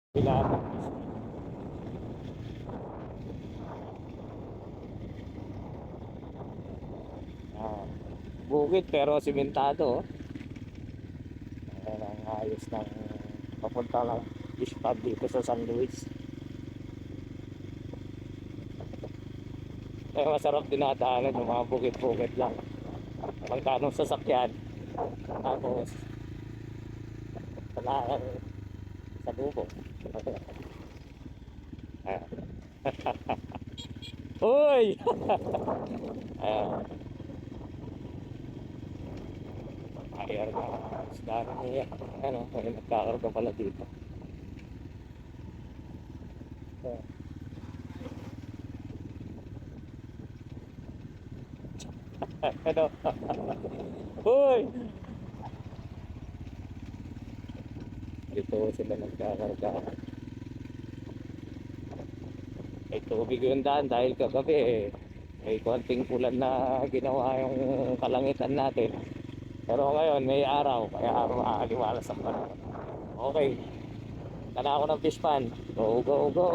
Kailangan. Ah, bukid pero simentado. Oh. Ayan ang ayos ng papunta lang fish pond dito sa San Luis. Kaya masarap dinadaanan yung mga bukid-bukid lang. Magkanong sasakyan. Tapos, wala sa dubo. Ayan. Uy! Ayan. Ayan na. Isda na niya. Ano, may nagkakarga pala dito. Ayan. Ano? Uy! Dito sila nagkakarga. May tubig yung daan dahil kagabi may konting ulan na ginawa yung kalangitan natin. Pero ngayon may araw, kaya maaliwalas ang panahon. Okay, tala ako ng fish pan. Go, go, go!